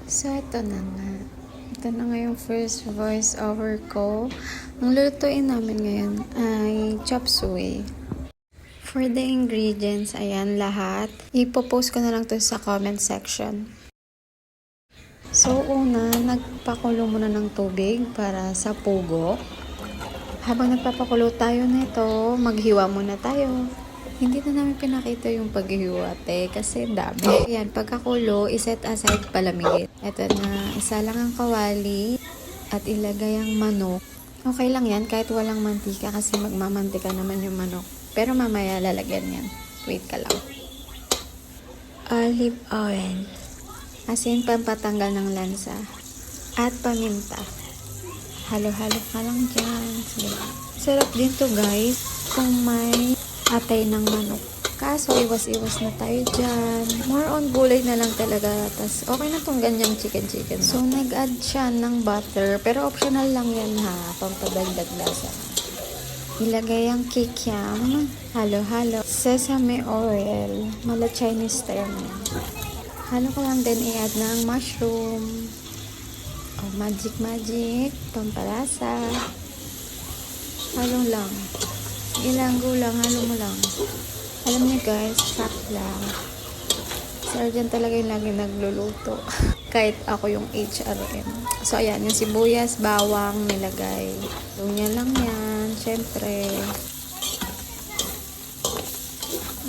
So, ito na nga. Ito na nga yung first voice over ko. Ang lulutuin namin ngayon ay chop suey. For the ingredients, ayan lahat. Ipopost ko na lang to sa comment section. So, una, nagpakulo muna ng tubig para sa pugo. Habang nagpapakulo tayo nito, maghiwa muna tayo. Hindi na namin pinakita yung paghiwa, kasi dami. Ayan, pagkakulo, iset aside palamigin. Ito na, isa lang ang kawali at ilagay ang manok. Okay lang yan, kahit walang mantika kasi magmamantika naman yung manok. Pero mamaya lalagyan yan. Wait ka lang. Olive oil. Asin pampatanggal ng lansa. At paminta. Halo-halo ka lang dyan. Sige. Sarap din to guys kung may atay ng manok. Kaso iwas-iwas na tayo dyan. More on gulay na lang talaga. Tas okay na tong ganyang chicken. So nag-add siya ng butter. Pero optional lang yan ha. Pampadagdag lasa. Ilagay ang kikiam. Halo-halo. Sesame oil. Mala Chinese style na. Halo ko lang din i-add ng mushroom. Oh, magic. Pampalasa. Halo lang. Ilang gulang, halo mo lang. Alam niyo guys, fact lang. Si Arjan talaga yung lagi nagluluto. Kahit ako yung HRM. So ayan, yung sibuyas, bawang nilagay. Lunya lang yan, syempre.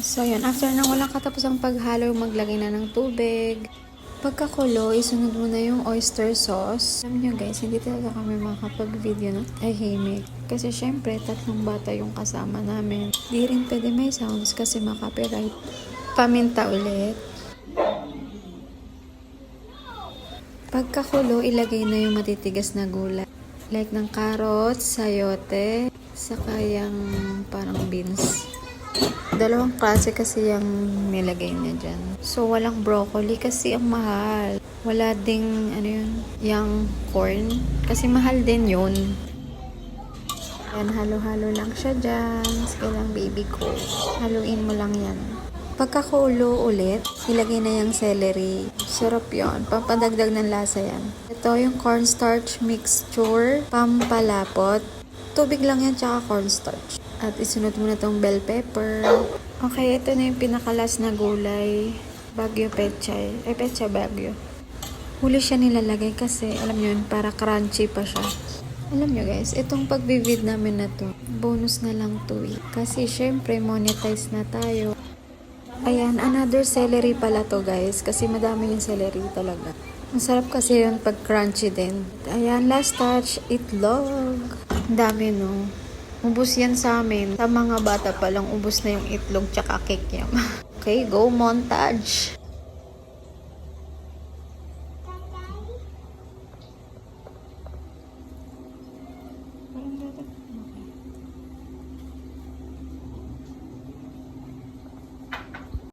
So ayan, after nang walang katapusang paghalo, maglagay na ng tubig. Pagkakulo, isunod mo na yung oyster sauce. Alam nyo guys, hindi talaga kami makapag-video ng tahimik. Kasi syempre, 3 bata yung kasama namin. Di rin pwede may sounds kasi makapiright. Paminta ulit. Pagkakulo, ilagay na yung matitigas na gulay. Like ng carrots, sayote, saka yung parang beans. 2 klase kasi yung nilagay niya dyan. So, walang broccoli kasi ang mahal. Wala ding, yung corn. Kasi mahal din yun. Yan, halo-halo lang siya dyan. Sige lang, baby ko. Haluin mo lang yan. Pagkakulo ulit, ilagay na yung celery. Sarap yun. Pampadagdag ng lasa yan. Ito yung cornstarch mixture. Pampalapot. Tubig lang yan, tsaka cornstarch. At isunod mo na tong bell pepper. Okay, ito na yung pinakalas na gulay. Baguio pechay. Pechay Baguio. Huli siya nilalagay kasi, alam nyo yun, para crunchy pa siya. Alam nyo guys, itong pagbivid namin na to, bonus na lang to eh. Kasi syempre, monetize na tayo. Ayan, another celery pala to guys. Kasi madami yung celery talaga. Masarap kasi yun pag crunchy din. Ayan, last touch, itlog. Ang dami no. Ubus yan sa amin. Sa mga bata pa lang, ubus na yung itlog tsaka kikiam. Okay, go montage!